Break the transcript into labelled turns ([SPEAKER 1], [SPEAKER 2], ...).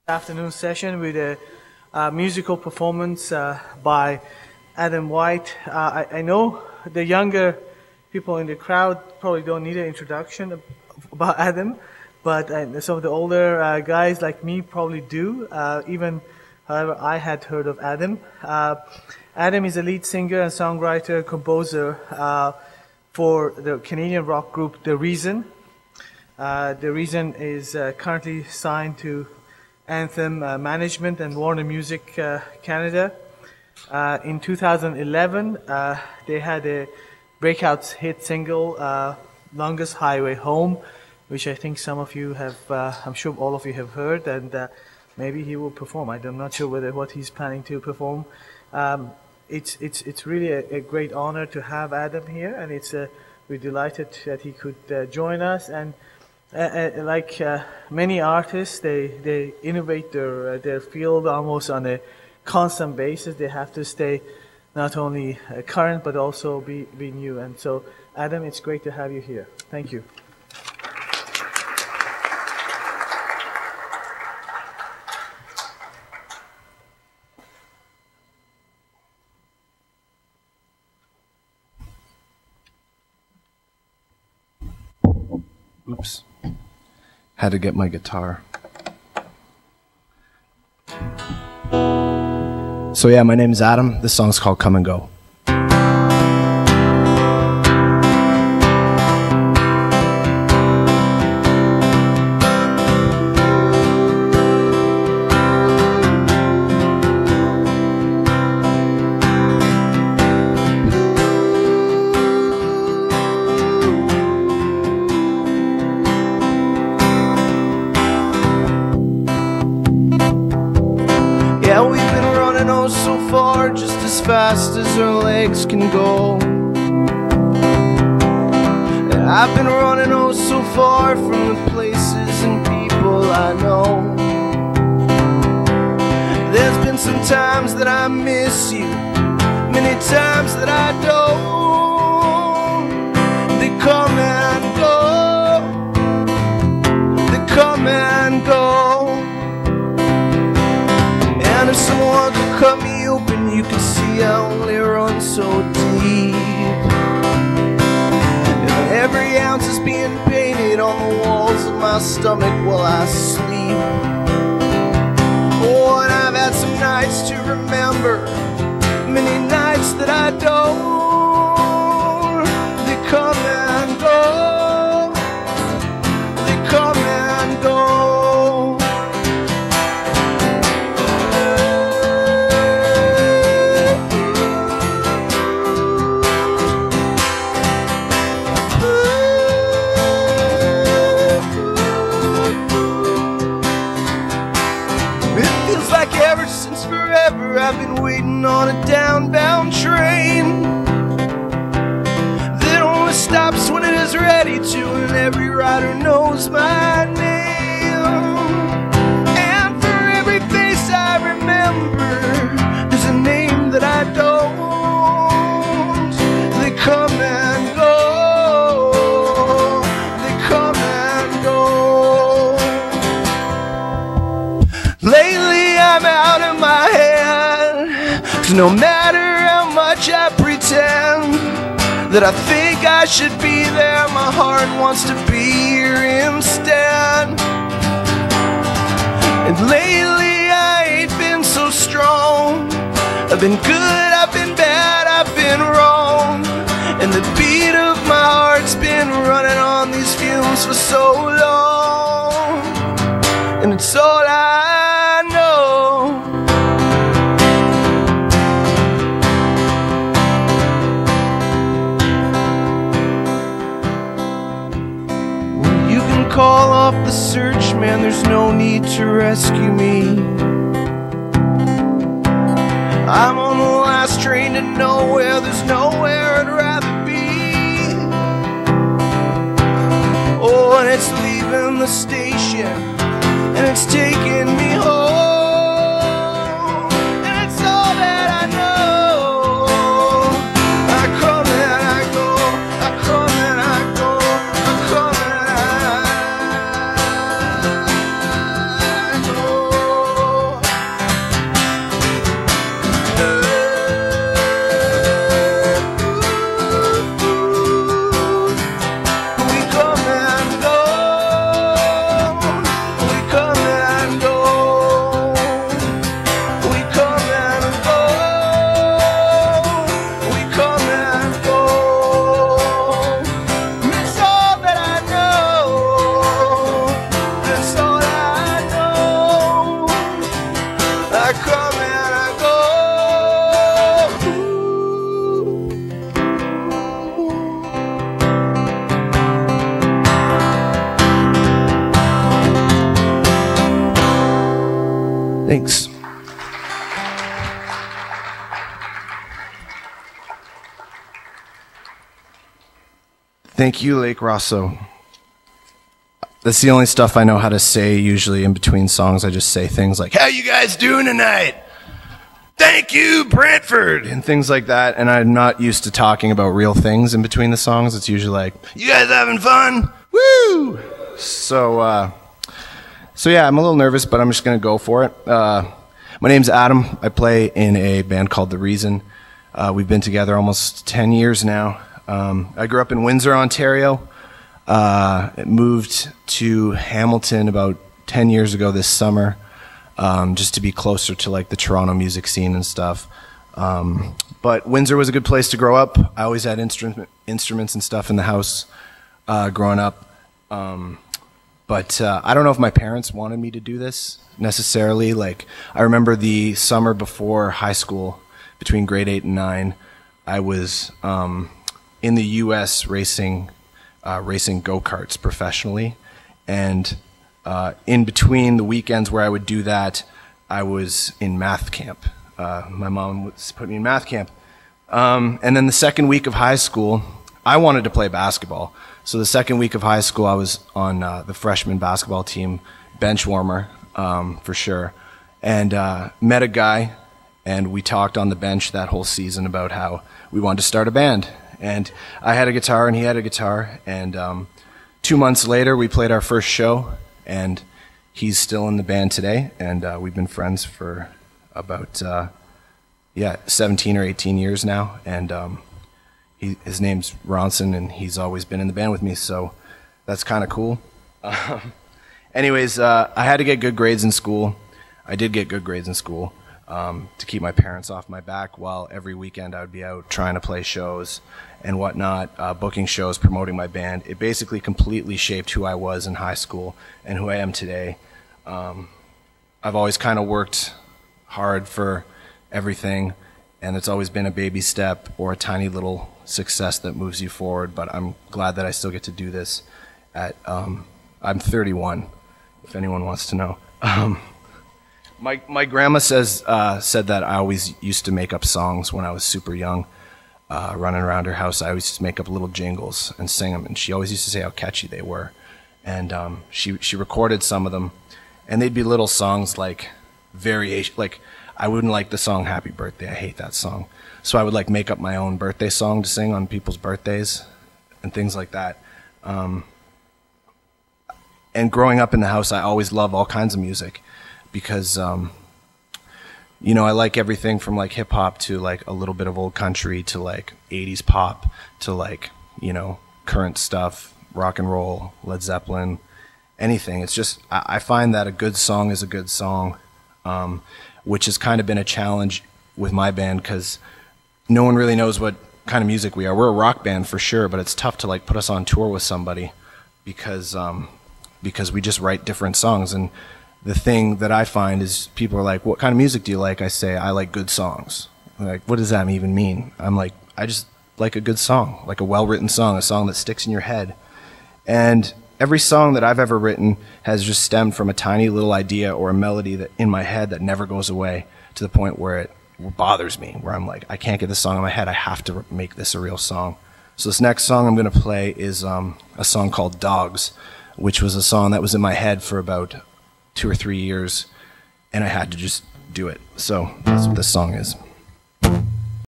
[SPEAKER 1] Afternoon session with a musical performance by Adam White. I know the younger people in the crowd probably don't need an introduction about Adam, but some of the older guys like me probably do. However, I had heard of Adam. Adam is a lead singer and songwriter, composer for the Canadian rock group The Reason. The Reason is currently signed to Anthem Management and Warner Music Canada. In 2011, they had a breakout hit single, Longest Highway Home, which I think some of you have, I'm sure all of you have heard, and maybe he will perform. I'm not sure what he's planning to perform. It's really a great honor to have Adam here, and we're delighted that he could join us. And like many artists, they innovate their field almost on a constant basis. They have to stay not only current but also be new. And so, Adam, it's great to have you here. Thank you.
[SPEAKER 2] Oops. Had to get my guitar. So yeah, my name is Adam. This song's called Come and Go. Yeah, we've been running oh so far, just as fast as our legs can go. And I've been running oh so far from the places and people I know. There's been some times that I miss you, many times that I don't. They come and go, they come and go. And if someone could cut me open, you could see I only run so deep. And every ounce is being painted on the walls of my stomach while I sleep. Oh, and I've had some nights to remember, many nights that I don't. They come and go, they come and go. I've been waiting on a downbound train that only stops when it is ready to, and every rider knows my name. And for every face I remember, there's a name that I don't. They come and go, they come and go. Lately I'm out of my head. No matter how much I pretend that I think I should be there, my heart wants to be here instead. And lately I ain't been so strong. I've been good, I've been bad, I've been wrong. And the beat of my heart's been running on these fumes for so long. And it's all I know. Call off the search, man, there's no need to rescue me. I'm on the last train to nowhere, there's nowhere I'd rather be. Oh, and it's leaving the station, and it's taking me home. And it's all that I know. I come and I go, I come and I go, I come and I go. Thanks. Thank you, Lake Rosso. That's the only stuff I know how to say usually in between songs. I just say things like, how you guys doing tonight? Thank you, Brantford, and things like that. And I'm not used to talking about real things in between the songs. It's usually like, you guys having fun? Woo! So yeah, I'm a little nervous, but I'm just going to go for it. My name's Adam. I play in a band called The Reason. We've been together almost 10 years now. I grew up in Windsor, Ontario. Moved to Hamilton about 10 years ago this summer, just to be closer to like the Toronto music scene and stuff. But Windsor was a good place to grow up. I always had instruments and stuff in the house growing up. But I don't know if my parents wanted me to do this necessarily. Like, I remember the summer before high school, between grade 8 and 9, I was in the U.S. racing go-karts professionally. And in between the weekends where I would do that, I was in math camp. My mom would put me in math camp. And then the second week of high school, I wanted to play basketball. So the second week of high school, I was on the freshman basketball team, bench warmer, for sure. And met a guy, and we talked on the bench that whole season about how we wanted to start a band. And I had a guitar, and he had a guitar. And 2 months later, we played our first show, and he's still in the band today. And we've been friends for about 17 or 18 years now. And his name's Ronson, and he's always been in the band with me, so that's kind of cool. Anyways, I had to get good grades in school. I did get good grades in school to keep my parents off my back, while every weekend I would be out trying to play shows and whatnot, booking shows, promoting my band. It basically completely shaped who I was in high school and who I am today. I've always kind of worked hard for everything, and it's always been a baby step or a tiny little success that moves you forward, but I'm glad that I still get to do this at, I'm 31, if anyone wants to know. My grandma said that I always used to make up songs when I was super young, running around her house. I always used to make up little jingles and sing them, and she always used to say how catchy they were. And she recorded some of them, and they'd be little songs like variation, like I wouldn't like the song Happy Birthday. I hate that song. So I would like make up my own birthday song to sing on people's birthdays and things like that. And growing up in the house, I always love all kinds of music because, you know, I like everything from like hip hop to like a little bit of old country to like 80s pop to like, you know, current stuff, rock and roll, Led Zeppelin, anything. It's just, I find that a good song is a good song, which has kind of been a challenge with my band because no one really knows what kind of music we are. We're a rock band for sure, but it's tough to like put us on tour with somebody because we just write different songs. And the thing that I find is people are like, what kind of music do you like? I say, I like good songs. They're like, what does that even mean? I'm like, I just like a good song, like a well-written song, a song that sticks in your head. And every song that I've ever written has just stemmed from a tiny little idea or a melody that in my head that never goes away to the point where it bothers me, where I'm like, I can't get this song in my head. I have to make this a real song. So this next song I'm going to play is a song called Dogs, which was a song that was in my head for about 2 or 3 years, and I had to just do it. So that's what this song is.